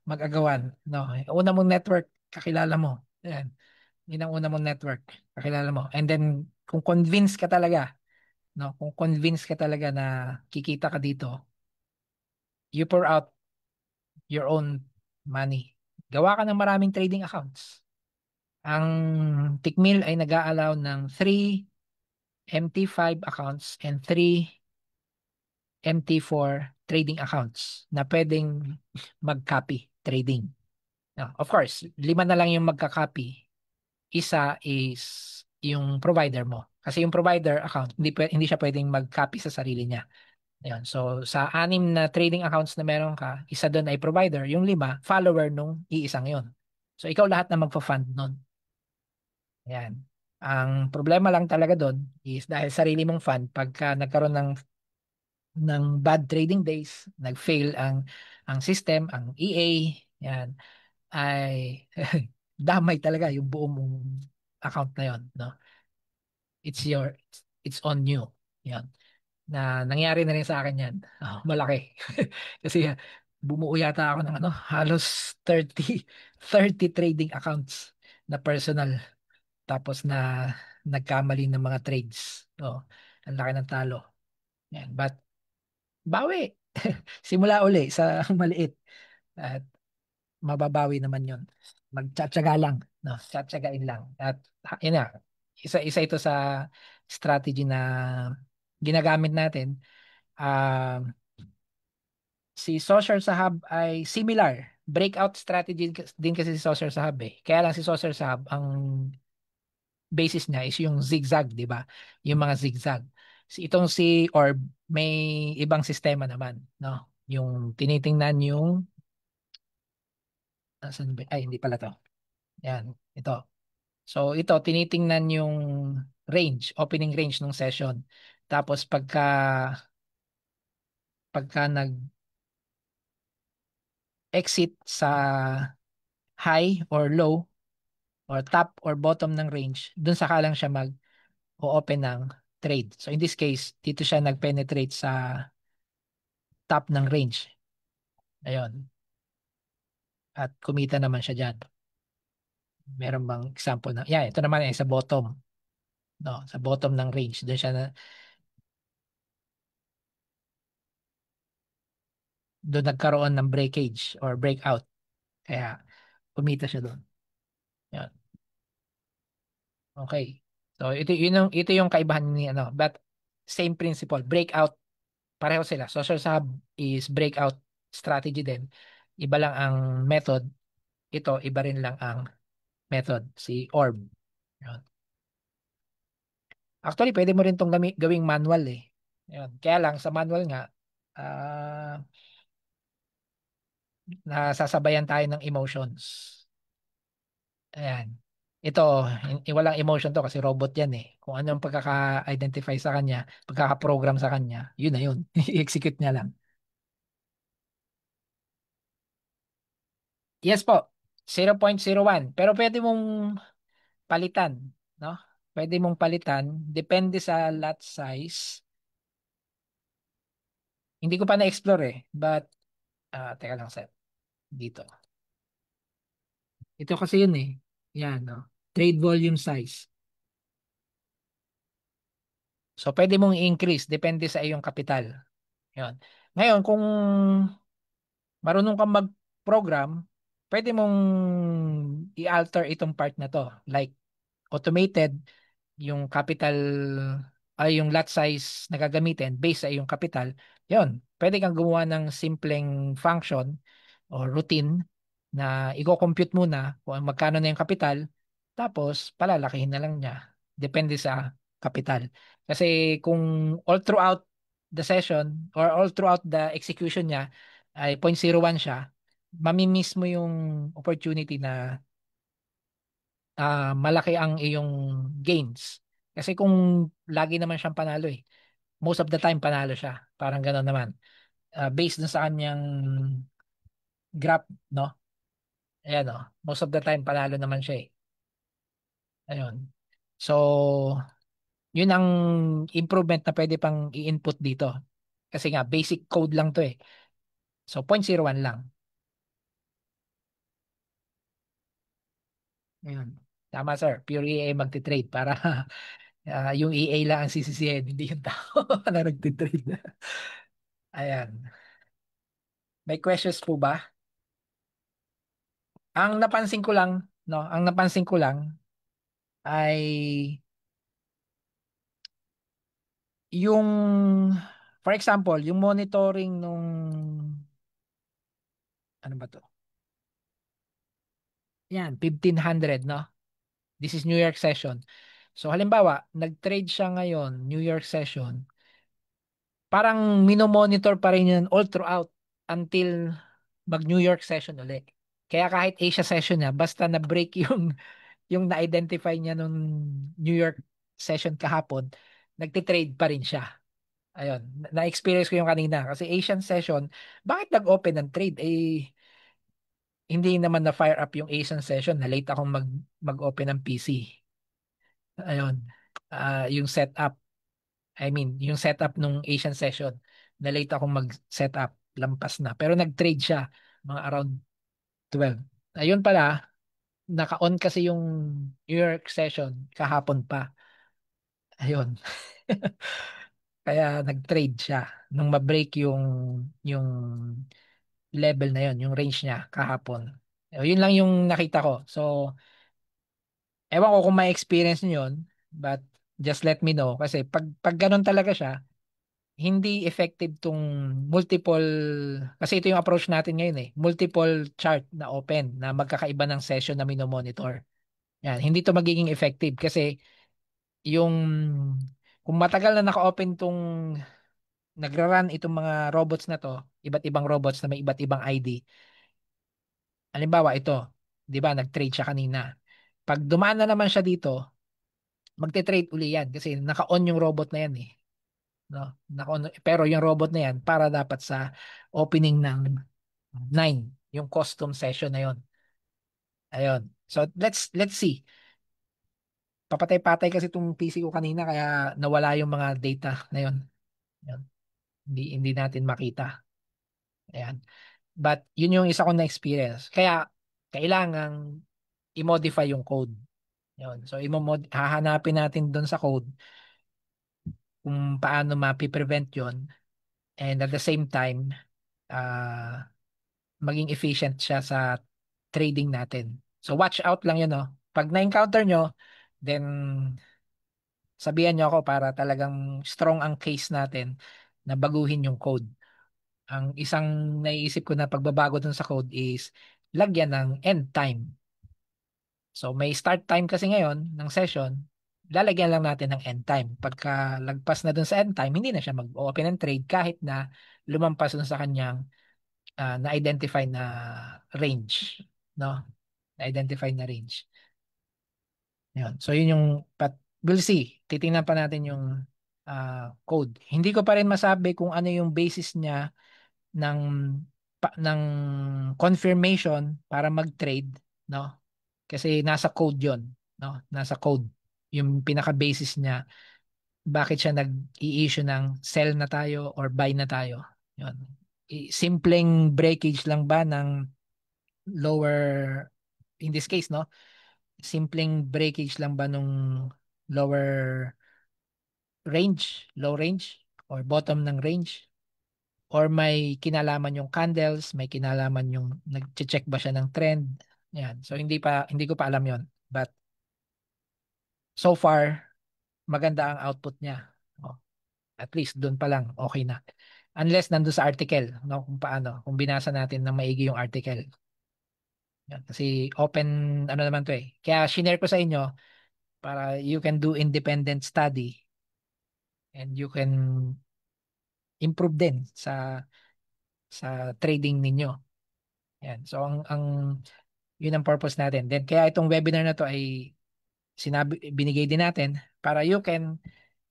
mag-agawan, no? Una mong network, kakilala mo. Ayan. Yun ang una mong network, kakilala mo. And then kung convince ka talaga, no? Kung convince ka talaga na kikita ka dito, you pour out your own money. Gawa ka ng maraming trading accounts. Ang Tickmill ay nag-aalaw ng 3 MT5 accounts and 3 MT4 trading accounts na pwedeng mag-copy trading. No, of course, 5 na lang yung magka-copy. Isa is yung provider mo. Kasi yung provider account, hindi siya pwedeng mag-copy sa sarili niya. Ayan. So, sa 6 na trading accounts na meron ka, isa doon ay provider, yung 5, follower nung iisang yon. So, ikaw lahat na magpa-fund nun. Ayan. Ang problema lang talaga doon is dahil sarili mong fund, pagka nagkaroon ng bad trading days, nag-fail ang system, ang EA, yan, ay damay talaga yung buong mong account na yon, no? It's on you. Yan. Na nangyari na rin sa akin yan. Malaki. Kasi bumuo yata ako ng halos 30 trading accounts na personal. Tapos na nagkamali ng mga trades. Oh, ang laki ng talo. Yan. But bawi. Simula uli sa maliit. At mababawi naman yon. Magtsatsaga lang. No? Tsatsagain lang. At yun na. Isa ito sa strategy na ginagamit natin. Um, si Saucer Sahab ay similar. Breakout strategy din kasi si Saucer Sahab eh. Kaya lang si Saucer Sahab, ang basis niya is yung zigzag, di ba? Yung mga zigzag. Itong si Orb, may ibang sistema naman, no? Yung tinitingnan yung, asan ba? Ay, hindi pala to. Yan, ito. So, ito, tinitingnan yung range, opening range ng session. Tapos, pagka nag-exit sa high or low, or top or bottom ng range, dun saka lang siya mag-open ng trade. So, in this case, dito siya nag-penetrate sa top ng range. Ayun. At kumita naman siya dyan. Meron bang example na? Yeah, ito naman ay sa bottom. No, sa bottom ng range. Doon nagkaroon ng breakage or breakout. Kaya kumita siya doon. Yan. Okay. So ito yung kaibahan ni but same principle. Breakout, pareho sila. Social sub is breakout strategy din. Iba lang ang method. Ito, iba rin lang ang method, si orb. Yun. Actually, pwede mo rin tong gawing manual eh. Yun. Kaya lang, sa manual nga, ah nasasabayan tayo ng emotions. Ayan. Ito, walang emotion to kasi robot yan eh. Kung ano ang pagkaka-identify sa kanya, pagkaka-program sa kanya, yun na yun. I-execute niya lang. Yes po, 0.01. Pero pwede mong palitan, no? Pwede mong palitan, depende sa lot size. Hindi ko pa na-explore eh, but, teka lang set, dito. Ito kasi yun eh. Yan, no? Trade volume size. So, pwede mong i-increase, depende sa iyong kapital. Yun. Ngayon, kung marunong kang mag-program, pwede mong i-alter itong part na to. Like, automated, yung capital ay yung lot size na gagamitin based sa iyong capital, yon pwede kang gumawa ng simpleng function o routine na i-compute muna kung magkano na yung capital, tapos palalakihin na lang niya. Depende sa capital. Kasi kung all throughout the session or all throughout the execution niya ay 0.01 siya, mamimiss mo yung opportunity na malaki ang iyong gains. Kasi kung lagi naman siyang panalo eh, most of the time panalo siya. Parang gano'n naman. Based na sa kanyang graph, no? Ayan, no? Most of the time panalo naman siya eh. Ayun. So, yun ang improvement na pwede pang i-input dito. Kasi nga, basic code lang to eh. So, 0.01 lang. Ayun. Tama sir, pure EA magti-trade para yung EA lang ang sisisihin, hindi yung tao na nagtitrade. Ayan. May questions po ba? Ang napansin ko lang, no, ang napansin ko lang ay yung for example, yung monitoring nung ano ba to? Yan, 1500, no? This is New York session. So halimbawa, nag-trade siya ngayon, New York session, parang minomonitor pa rin yun all throughout until mag-New York session uli. Kaya kahit Asia session niya, basta na-break yung na-identify niya nung New York session kahapon, nagtitrade pa rin siya. Ayun, na-experience ko yung kanina. Kasi Asian session, bakit nag-open ng trade? Eh, hindi naman na-fire up yung Asian session. Na-late akong mag-open ng PC. Ayun, yung setup. I mean, yung setup nung Asian session. Na-late akong mag-setup. Lampas na. Pero nag-trade siya mga around 12. Ayun pala, naka-on kasi yung New York session kahapon pa. Ayun. Kaya nag-trade siya nung ma-break yung level na yun, yung range niya kahapon. Yun lang yung nakita ko. So, ewan ko kung may experience niyo yun, but just let me know kasi pag ganun talaga siya, hindi effective tong multiple kasi ito yung approach natin ngayon eh. Multiple chart na open na magkakaiba ng session na minomonitor. Yan, hindi to magiging effective kasi yung kung matagal na naka-open tong nagra-run itong mga robots na to, iba't ibang robots na may iba't ibang ID. Halimbawa ito, 'di ba, nag-trade siya kanina. Pag dumaan na naman siya dito, magte-trade uli yan kasi naka-on yung robot na yan eh. No? Naka-on, pero yung robot na yan para dapat sa opening ng 9, yung custom session na yon. Ayun. So let's see. Papatay-patay kasi itong PC ko kanina kaya nawala yung mga data na yon. Ayun. Hindi natin makita. Ayan. But yun yung isa kong na-experience. Kaya kailangan i-modify yung code. Yun. So hahanapin natin doon sa code kung paano ma-prevent yun. And at the same time, uh, maging efficient siya sa trading natin. So watch out lang yun, no? Pag na-encounter nyo, then sabihan nyo ako para talagang strong ang case natin na baguhin yung code. Ang isang naiisip ko na pagbabago dun sa code is lagyan ng end time. So may start time kasi ngayon ng session, lalagyan lang natin ng end time. Pagka lagpas na dun sa end time, hindi na siya mag-open and trade kahit na lumampas dun sa kanyang na-identify na range, no? Na-identify na range. Yun. So yun yung we'll see. Titingnan pa natin yung code. Hindi ko pa rin masabi kung ano yung basis niya ng ng confirmation para mag-trade, no? Kasi nasa code 'yon, no? Nasa code yung pinaka-basis niya bakit siya nag-i-issue ng sell na tayo or buy na tayo. 'Yon. Simpleng breakage lang ba ng lower in this case, no? Simpleng breakage lang ba nung lower range, low range or bottom ng range or may kinalaman yung candles, may kinalaman yung nag-check ba siya ng trend. Yan. So hindi ko pa alam 'yon. But so far maganda ang output niya. Oh, at least doon pa lang okay na. Unless nandoon sa article, no, kung paano, kung binasa natin ng maigi yung article. Yan. Kasi open ano naman 'to eh. Kaya shinare ko sa inyo para you can do independent study and you can improve din sa trading ninyo. Yan. So ang yun ang purpose natin. Then kaya itong webinar na to ay binigay din natin para you can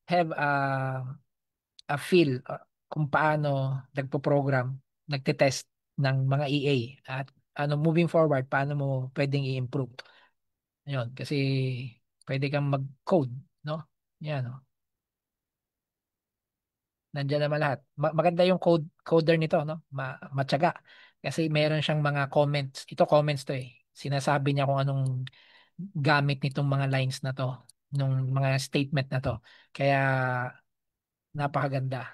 have a feel kung paano nagpo-program, nagte-test ng mga EA at ano moving forward paano mo pwedeng i-improve. Ayun, kasi pwede kang mag-code, no? Yan, no? Nandiyan naman lahat. Maganda yung coder nito, no? Matyaga. Kasi meron siyang mga comments. Ito comments to eh. Sinasabi niya kung anong gamit nitong mga lines na to, nung mga statement na to. Kaya napakaganda,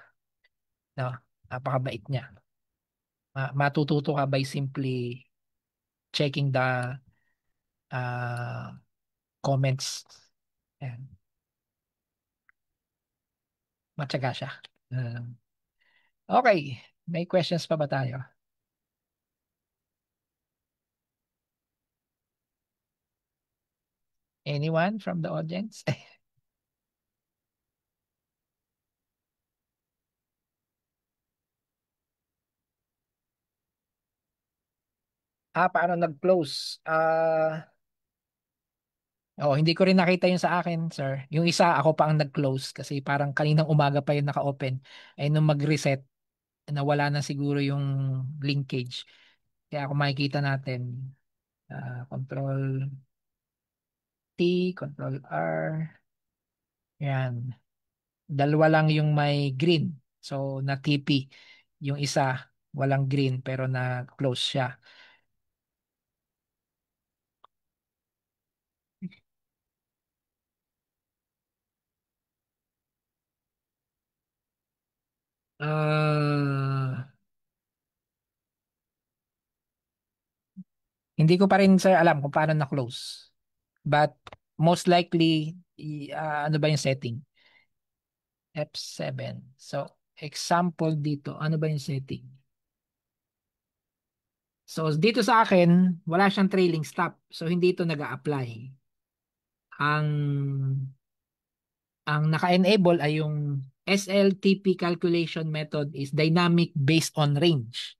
no? Napakabait niya. Matututo ka by simply checking the uh, comments. Ayan. Matyaga siya. Okay. May questions pa ba tayo? Anyone from the audience? Paano nag-close? Hindi ko rin nakita yun sa akin, sir. Yung isa, ako pa ang nag-close kasi parang kaninang umaga pa yun naka-open. Ay nung mag-reset, nawala na siguro yung linkage. Kaya kung makikita natin, Control T, Control R, yan. Dalawa lang yung may green. So, na TP. Yung isa, walang green pero na-close siya. Ah, hindi ko pa rin, sir, alam kung paano na-close. But, most likely, ano ba yung setting? F7. So, example dito, ano ba yung setting? So, dito sa akin, wala siyang trailing stop. So, hindi ito nag-a-apply. Ang naka-enable ay yung SLTP calculation method is dynamic based on range.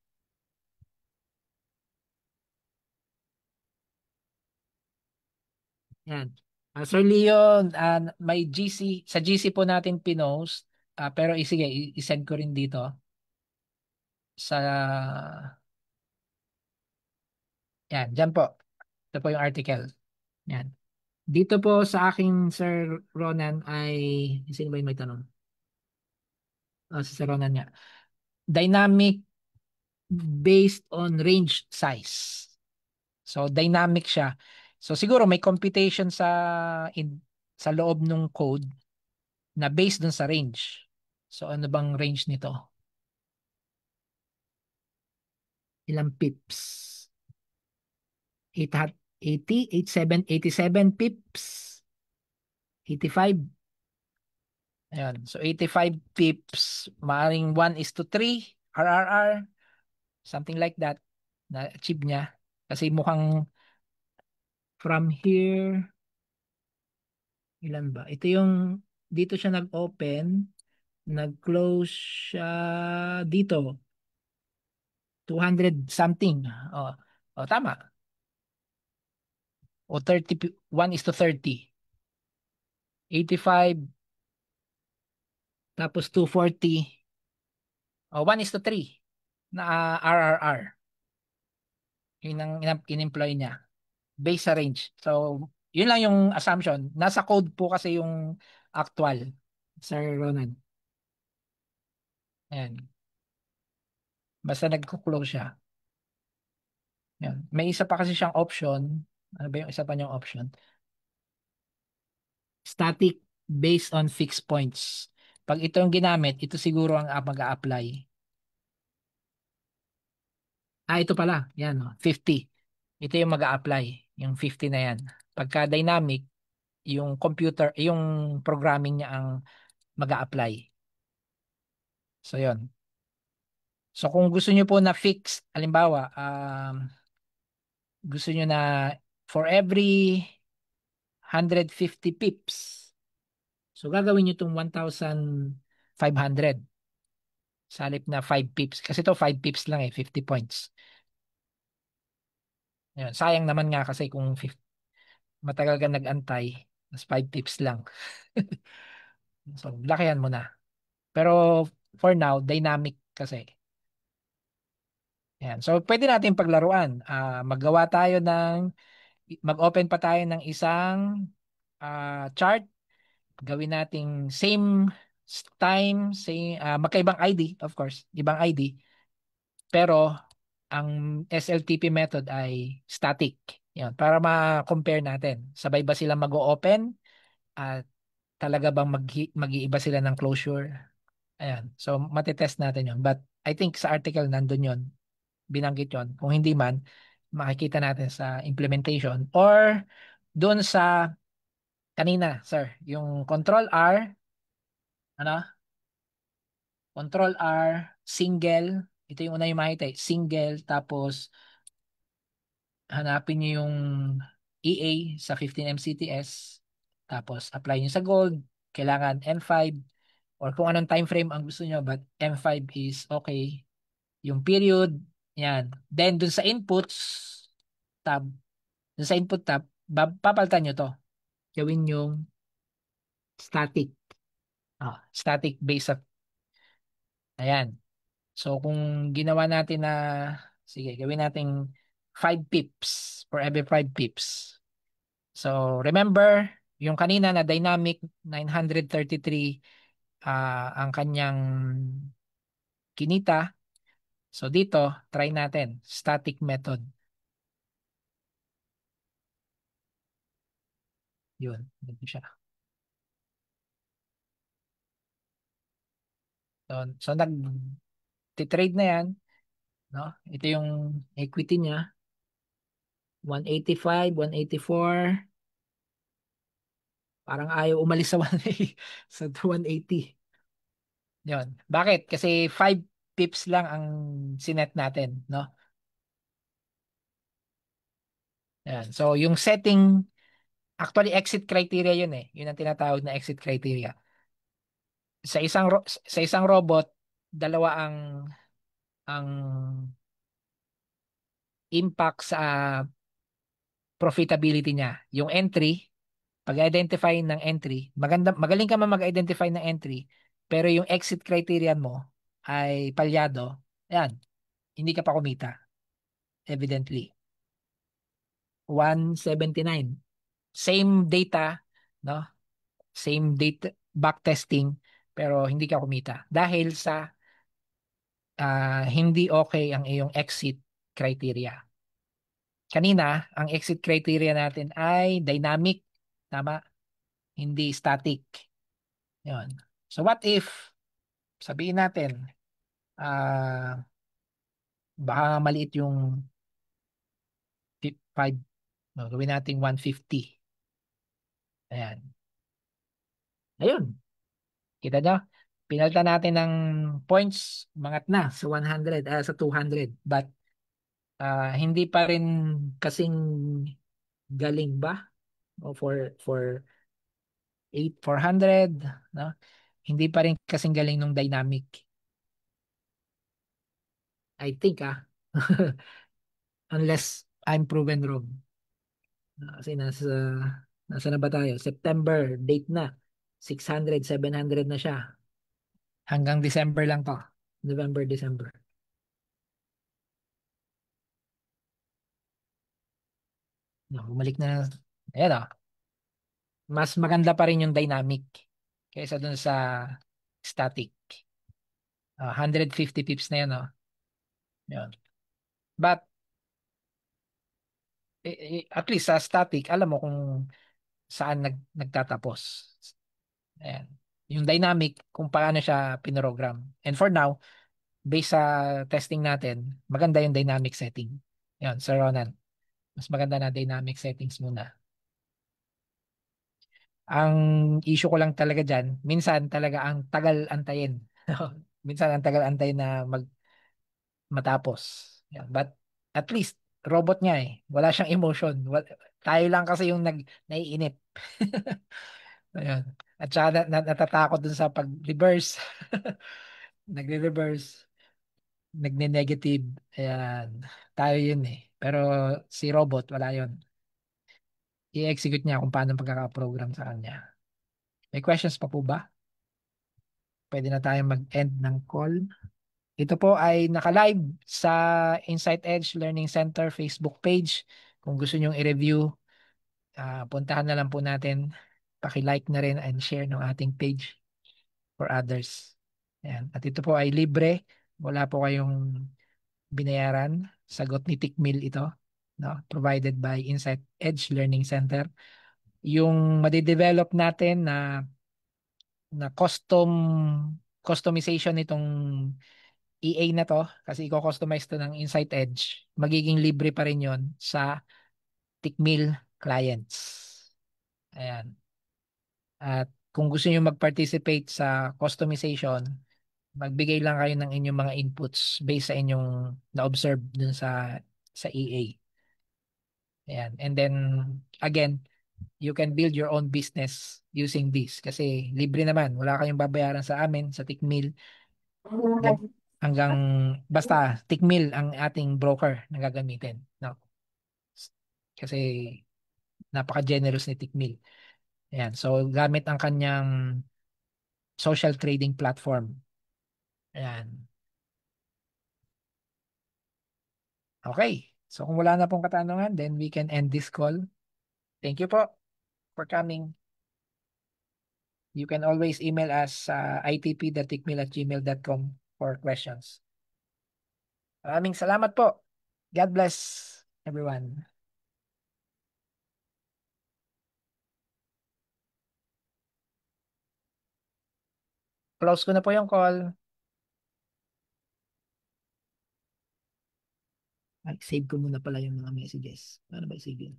Yan. Sir Leon, may GC, sa GC po natin pinost, pero sige, isend ko rin dito sa, yan, dyan po. Ito po yung article. Yan. Dito po sa aking Sir Ronan ay, sino ba yung may tanong? Si Sir Ronan nga. Dynamic based on range size. So dynamic siya. So siguro may computation sa loob ng code na based dun sa range. So ano bang range nito? Ilang pips? 880, 87 pips, 85. Ayan. So 85 pips, maaring 1:3 RRR, something like that na achieve niya. Kasi mukhang from here, ilan ba? Ito yung, dito siya nag-open, nag-close siya dito, 200 something. Oh, oh tama. O 30, 1:30. 85, tapos 240. O 1:3 na RRR. Yun ang in-employ niya. Base sa range. So, yun lang yung assumption. Nasa code po kasi yung actual, Sir Ronan. Ayan. Basta nagko-close siya. Yan. May isa pa kasi siyang option. Ano ba yung isa pa niyang option? Static based on fixed points. Pag ito yung ginamit, ito siguro ang mag-a-apply. Ito pala. Yan, 50. Ito yung mag-a-apply. Yung 50 na yan. Pagka dynamic, yung computer, yung programming niya ang mag-a-apply. So, yon. So, kung gusto niyo po na fixed, halimbawa, gusto niyo na for every 150 pips, so gagawin niyo itong 1,500 sa halip na 5 pips. Kasi ito 5 pips lang 50 points. Ayun, sayang naman nga kasi kung 50, matagal ka nag-antay, mas 5 pips lang. So, lakihan mo na. Pero for now, dynamic kasi. Yan. So, pwede natin paglaruan. Maggawa tayo ng, mag-open pa tayo ng isang chart. Gawin nating same time, same, magkaibang ID, of course, ibang ID. Pero, ang SLTP method ay static. Yan. Para ma-compare natin. Sabay ba sila mag-open? At talaga bang mag-iiba sila ng closure? Ayan. So, matitest natin yun. But, I think sa article nandun yun. Binanggit yon. Kung hindi man, makikita natin sa implementation or doon sa kanina, sir, yung control R, ano? Control R, single, ito yung una yung makita, single, tapos hanapin niyo yung EA sa 15 MCTS, tapos apply niyo sa gold, kailangan M5 or kung anong time frame ang gusto niyo, but M5 is okay. Yung period, yan. Then dun sa inputs tab, dun sa input tab, papalitan nyo to. Gawin yung static. Static base of, ayan. So, kung ginawa natin na, sige, gawin natin 5 pips for every 5 pips. So, remember, yung kanina na dynamic 933 ang kanyang kinita. So, dito, try natin, static method. Yun, dito siya. So nag-trade na yan, no? Ito yung equity niya, 185, 184. Parang ayaw umalis sa 180, sa 180. Yun. Bakit? Kasi 5 pips lang ang sinet natin, no? Yan. So yung setting, actually exit criteria yun eh. Yun ang tinatawag na exit criteria. Sa isang robot, dalawa ang impact sa profitability niya. Yung entry, pag-identify ng entry, magaling ka man mag-identify ng entry, pero yung exit criterion mo ay palyado, yan, hindi ka pa kumita, evidently. 179. Same data, no? Same data, backtesting, pero hindi ka kumita. Dahil sa hindi okay ang iyong exit criteria. Kanina, ang exit criteria natin ay dynamic, tama? Hindi static. Yun. So what if, sabihin natin, baka maliit yung 5, no, gawin natin 150. Ayan. Ayun. Kita nyo? Pinalitan natin ng points, umangat na sa 100, sa 200. But hindi pa rin kasing galing ba? O for 400, no? Hindi pa rin kasing galing nung dynamic. I think unless I'm proven wrong. Kasi nasa na ba tayo? September, date na. 600, 700 na siya. Hanggang December lang to. November, December. No, bumalik na. Ayan mas maganda pa rin yung dynamic kaysa dun sa static. 150 pips na yan, no? Yun. But, at least sa static, alam mo kung saan nagtatapos. Ayan. Yung dynamic, kung paano siya pinogram. And for now, based sa testing natin, maganda yung dynamic setting. Yan, Sir Ronan. Mas maganda na dynamic settings muna. Ang issue ko lang talaga dyan, minsan talaga ang tagal antayin. Minsan ang tagal antayin na matapos. Yan. But at least, robot niya eh. Wala siyang emotion. Tayo lang kasi yung naiinip. Ayan. At saka natatakot dun sa pag-reverse. Nagre-reverse. Nagne-negative. Ayan. Tayo yun eh. Pero si robot, wala yun. I-execute niya kung paano pagkaka-program sa kanya. May questions pa po ba? Pwede na tayong mag-end ng call. Ito po ay naka-live sa Insight Edge Learning Center Facebook page. Kung gusto nyong i-review, puntahan na lang po natin. Paki-like na rin and share ng ating page for others. Ayan. At ito po ay libre. Wala po kayong binayaran. Sagot ni Tikmil ito. No? Provided by Insight Edge Learning Center. Yung madidevelop natin na customization nitong EA na to, kasi i-customize to ng Insight Edge, magiging libre pa rin yon sa Tikmil clients. Ayan. At kung gusto niyo mag-participate sa customization, magbigay lang kayo ng inyong mga inputs based sa inyong na-observe dun sa EA. Ayan. And then, again, you can build your own business using this kasi libre naman. Wala kayong babayaran sa amin, sa Tikmil. Hanggang, basta, Tikmil ang ating broker na gagamitin. No? Kasi, napaka-generous ni Tikmil. Ayan. So, gamit ang kanyang social trading platform. Ayan. Okay. So, kung wala na pong katanungan, then we can end this call. Thank you po for coming. You can always email us sa itp.tikmil@gmail.com for questions. Maraming salamat po. God bless everyone. Close ko na po yung call. Ay, save ko muna pala yung mga messages. Paano ba i-save yun?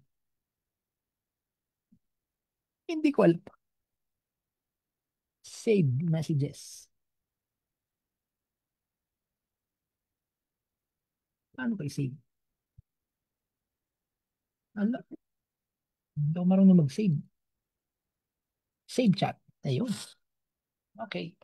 Hindi ko alam. Save messages. Paano ba i-save? Ala, hindi ako marunong mag-save. Save chat. Ayun. Okay.